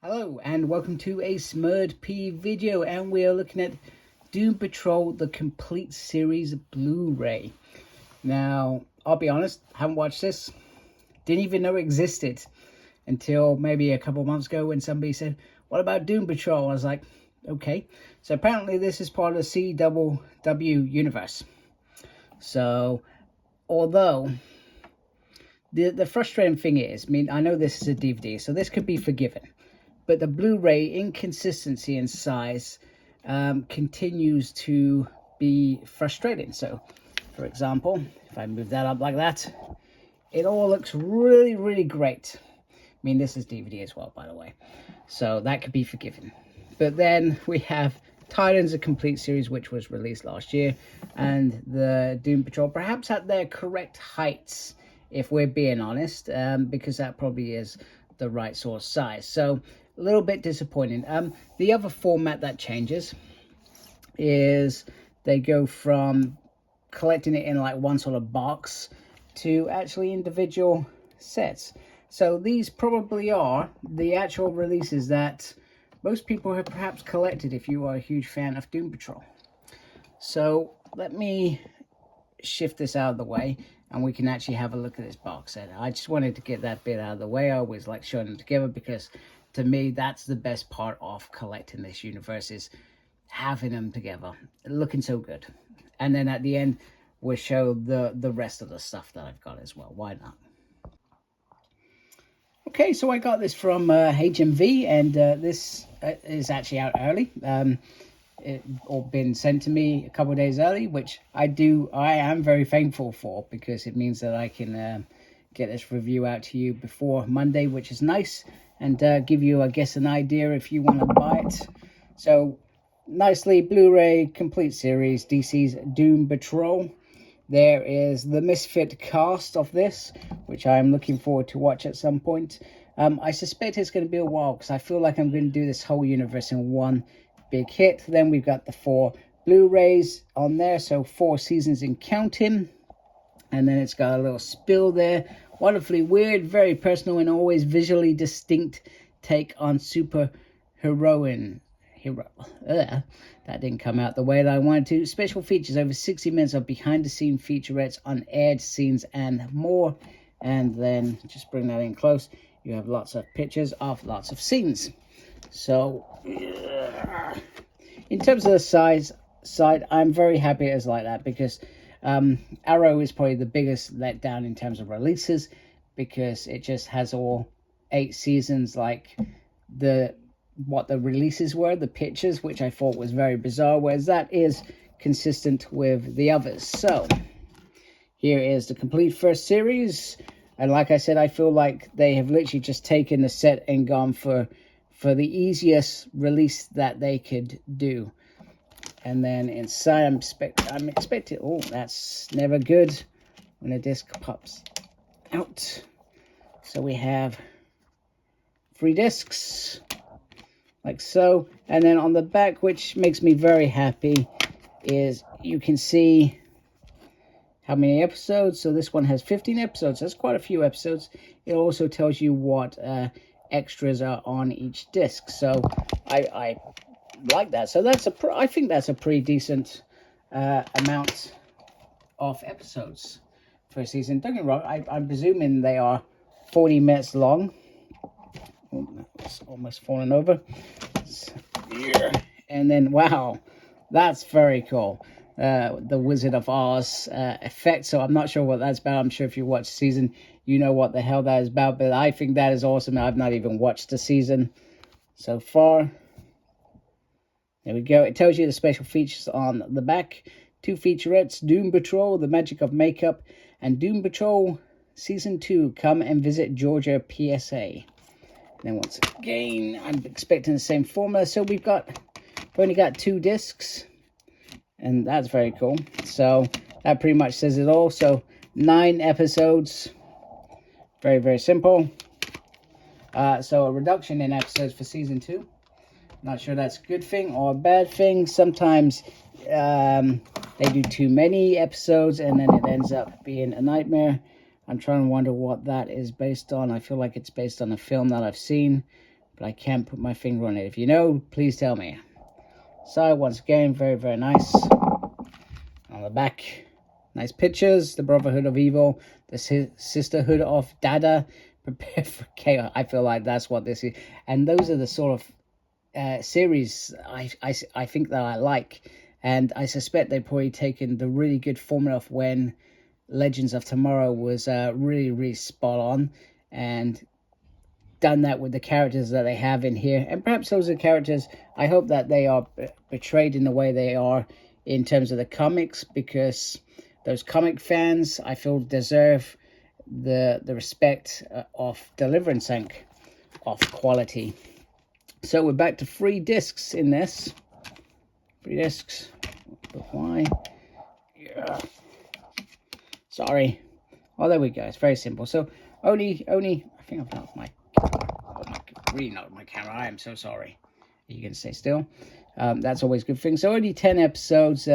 Hello and welcome to a Smurd P video, and we are looking at Doom Patrol the complete series Blu-ray. Now, I'll be honest, haven't watched this, didn't even know it existed until maybe a couple months ago when somebody said, what about Doom Patrol? I was like, okay. So apparently this is part of the CW universe. So, although the frustrating thing is, I mean, I know this is a DVD, so this could be forgiven. But the Blu-ray inconsistency in size continues to be frustrating. So, for example, if I move that up like that, it all looks really, really great. I mean, this is DVD as well, by the way. So that could be forgiven. But then we have Titans, a complete series, which was released last year. And the Doom Patrol, perhaps at their correct heights, if we're being honest. Because that probably is the right sort of size. So a little bit disappointing. The other format that changes is they go from collecting it in like one sort of box to actually individual sets. So these probably are the actual releases that most people have perhaps collected if you are a huge fan of Doom Patrol. So let me shift this out of the way and we can actually have a look at this box set. I just wanted to get that bit out of the way. I always like showing them together because to me, that's the best part of collecting this universe, is having them together, looking so good. And then at the end, we'll show the rest of the stuff that I've got as well. Why not? Okay, so I got this from HMV, and this is actually out early. It all been sent to me a couple of days early, which I am very thankful for, because it means that I can get this review out to you before Monday, which is nice. And give you, I guess, an idea if you want to buy it. So, nicely, Blu-ray complete series, DC's Doom Patrol. There is the Misfit cast of this, which I'm looking forward to watch at some point. I suspect it's going to be a while, because I feel like I'm going to do this whole universe in one big hit. Then we've got the 4 Blu-rays on there, so 4 seasons in counting. And then it's got a little spill there. Wonderfully weird, very personal, and always visually distinct take on superheroine. That didn't come out the way that I wanted to. Special features, over 60 minutes of behind-the-scene featurettes, unaired scenes, and more. And then, just bring that in close, you have lots of pictures of lots of scenes. So, in terms of the side, I'm very happy it's like that, because Arrow is probably the biggest letdown in terms of releases, because it just has all 8 seasons like what the releases were, the pictures, which I thought was very bizarre, whereas that is consistent with the others. So here is the complete first series, and like I said, I feel like they have literally just taken the set and gone for the easiest release that they could do. And then inside, I'm expecting, oh, that's never good when a disc pops out. So we have 3 discs, like so. And then on the back, which makes me very happy, is you can see how many episodes. So this one has 15 episodes. That's quite a few episodes. It also tells you what extras are on each disc. So I like that. So I think that's a pretty decent amount of episodes for a season. Don't get me wrong, I'm presuming they are 40 minutes long. Oh, it's almost fallen over. And then, wow, that's very cool. The Wizard of Oz effect. So I'm not sure what that's about. I'm sure if you watch the season, you know what the hell that is about. But I think that is awesome. I've not even watched the season so far. There we go. It tells you the special features on the back. 2 featurettes, Doom Patrol, The Magic of Makeup, and Doom Patrol Season 2, Come and Visit Georgia, PSA. And then once again, I'm expecting the same formula. So we've only got 2 discs, and that's very cool. So that pretty much says it all. So 9 episodes. Very, very simple. So a reduction in episodes for Season 2. Not sure that's a good thing or a bad thing. Sometimes they do too many episodes and then it ends up being a nightmare. I'm trying to wonder what that is based on. I feel like it's based on a film that I've seen, but I can't put my finger on it. If you know, please tell me. So once again, very, very nice. On the back, nice pictures. The Brotherhood of Evil, the Sisterhood of Dada. Prepare for chaos. I feel like that's what this is. And those are the sort of series I think that I like. And I suspect they've probably taken the really good formula of when Legends of Tomorrow was really, really spot on, and done that with the characters that they have in here. And perhaps those are characters, I hope that they are portrayed in the way they are in terms of the comics, because those comic fans, I feel, deserve the respect of Deliverance Inc. of quality. So we're back to 3 discs in this. 3 discs. Why? Yeah. Sorry. Oh, there we go. It's very simple. So only. I think I've knocked my really knocked my camera. I am so sorry. You can stay still. That's always a good thing. So only 10 episodes.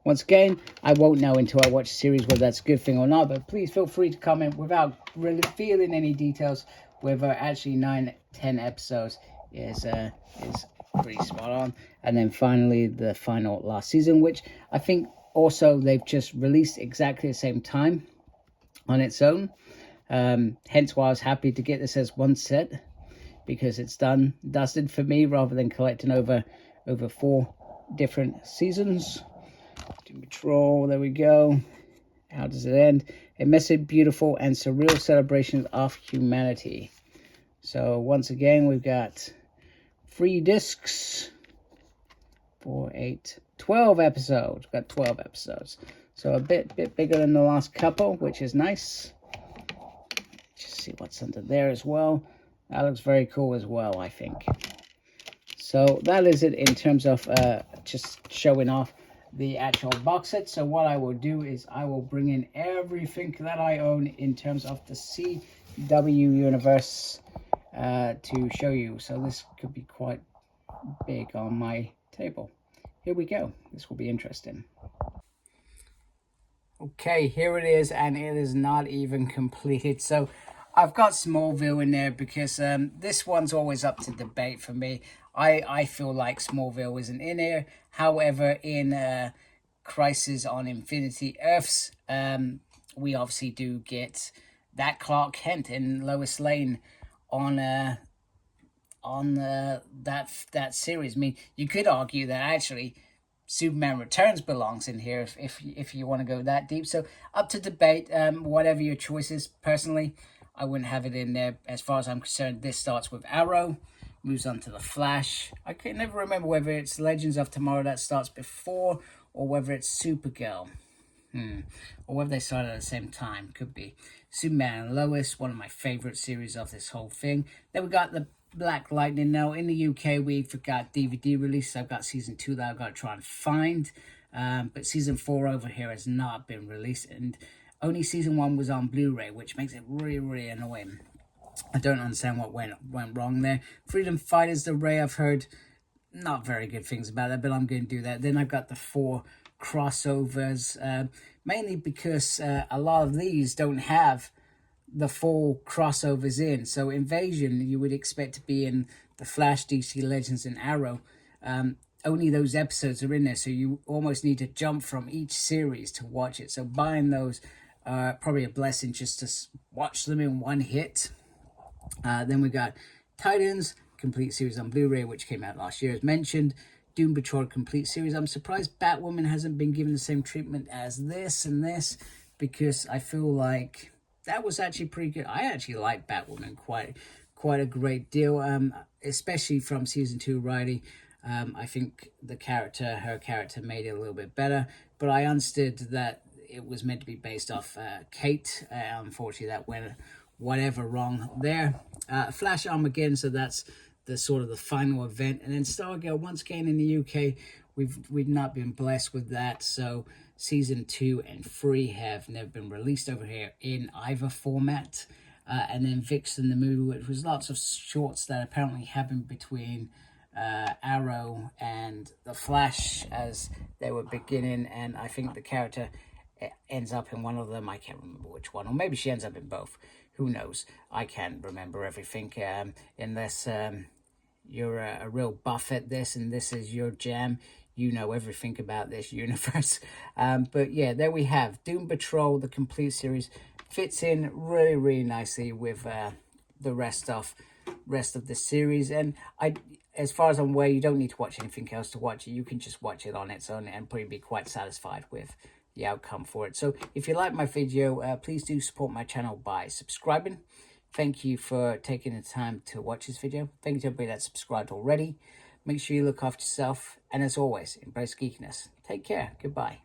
Once again, I won't know until I watch the series whether that's a good thing or not. But please feel free to comment without really revealing any details whether actually 9-10 episodes is pretty spot on. And then finally, the final last season, which I think also they've just released exactly the same time on its own. Hence why I was happy to get this as one set, because it's dusted for me rather than collecting over 4 different seasons. Doom Patrol, there we go. How does it end? A messy, beautiful, and surreal celebration of humanity. So once again, we've got 3 discs. 4, 8, 12 episodes. We've got 12 episodes. So a bit bigger than the last couple, which is nice. Just see what's under there as well. That looks very cool as well, I think. So that is it in terms of just showing off the actual box set. So what I will do is I will bring in everything that I own in terms of the CW universe to show you. So this could be quite big on my table. Here we go. This will be interesting. Okay, here it is, and it is not even completed. So I've got Smallville in there because this one's always up to debate for me. I feel like Smallville isn't in here. However, in Crisis on Infinity Earths, we obviously do get that Clark Kent and Lois Lane on that series. I mean, you could argue that actually Superman Returns belongs in here if you want to go that deep. So up to debate, whatever your choice is. Personally, I wouldn't have it in there. As far as I'm concerned, this starts with Arrow, moves on to the Flash. I can never remember whether it's Legends of Tomorrow that starts before or whether it's Supergirl. Or whether they started at the same time. Could be. Superman and Lois, one of my favorite series of this whole thing. Then we got the Black Lightning. Now in the UK we've got DVD release. I've got season 2 that I've got to try and find, but season 4 over here has not been released, and only season 1 was on Blu-ray, which makes it really annoying. I don't understand what went wrong there. Freedom Fighters, the Ray, I've heard not very good things about that, but I'm going to do that. Then I've got the 4 crossovers, mainly because a lot of these don't have the full crossovers in. So Invasion, you would expect to be in the Flash, DC Legends, and Arrow. Only those episodes are in there, so you almost need to jump from each series to watch it. So buying those probably a blessing just to watch them in one hit. Then we got Titans, complete series on Blu-ray, which came out last year as mentioned. Doom Patrol complete series. I'm surprised Batwoman hasn't been given the same treatment as this and this, because I feel like that was actually pretty good. I actually like Batwoman quite a great deal, especially from season 2 Riley. I think her character made it a little bit better, but I understood that it was meant to be based off Kate. Unfortunately, that went whatever wrong there. Flash Armageddon, so that's the sort of the final event. And then Stargirl, once again in the UK, we've not been blessed with that, so season 2 and 3 have never been released over here in either format. And then Vixen the movie, which was lots of shorts that apparently happened between Arrow and the Flash as they were beginning, and I think the character ends up in one of them. I can't remember which one, or maybe she ends up in both. who knows? I can't remember everything unless you're a real buff at this and this is your jam. You know everything about this universe. But yeah, there we have Doom Patrol, the complete series. Fits in really, really nicely with the rest of the series. And as far as I'm aware, you don't need to watch anything else to watch it. You can just watch it on its own and probably be quite satisfied with the outcome for it. So if you like my video, please do support my channel by subscribing. Thank you for taking the time to watch this video. Thank you to everybody that's subscribed already. Make sure you look after yourself. And as always, embrace geekiness. Take care. Goodbye.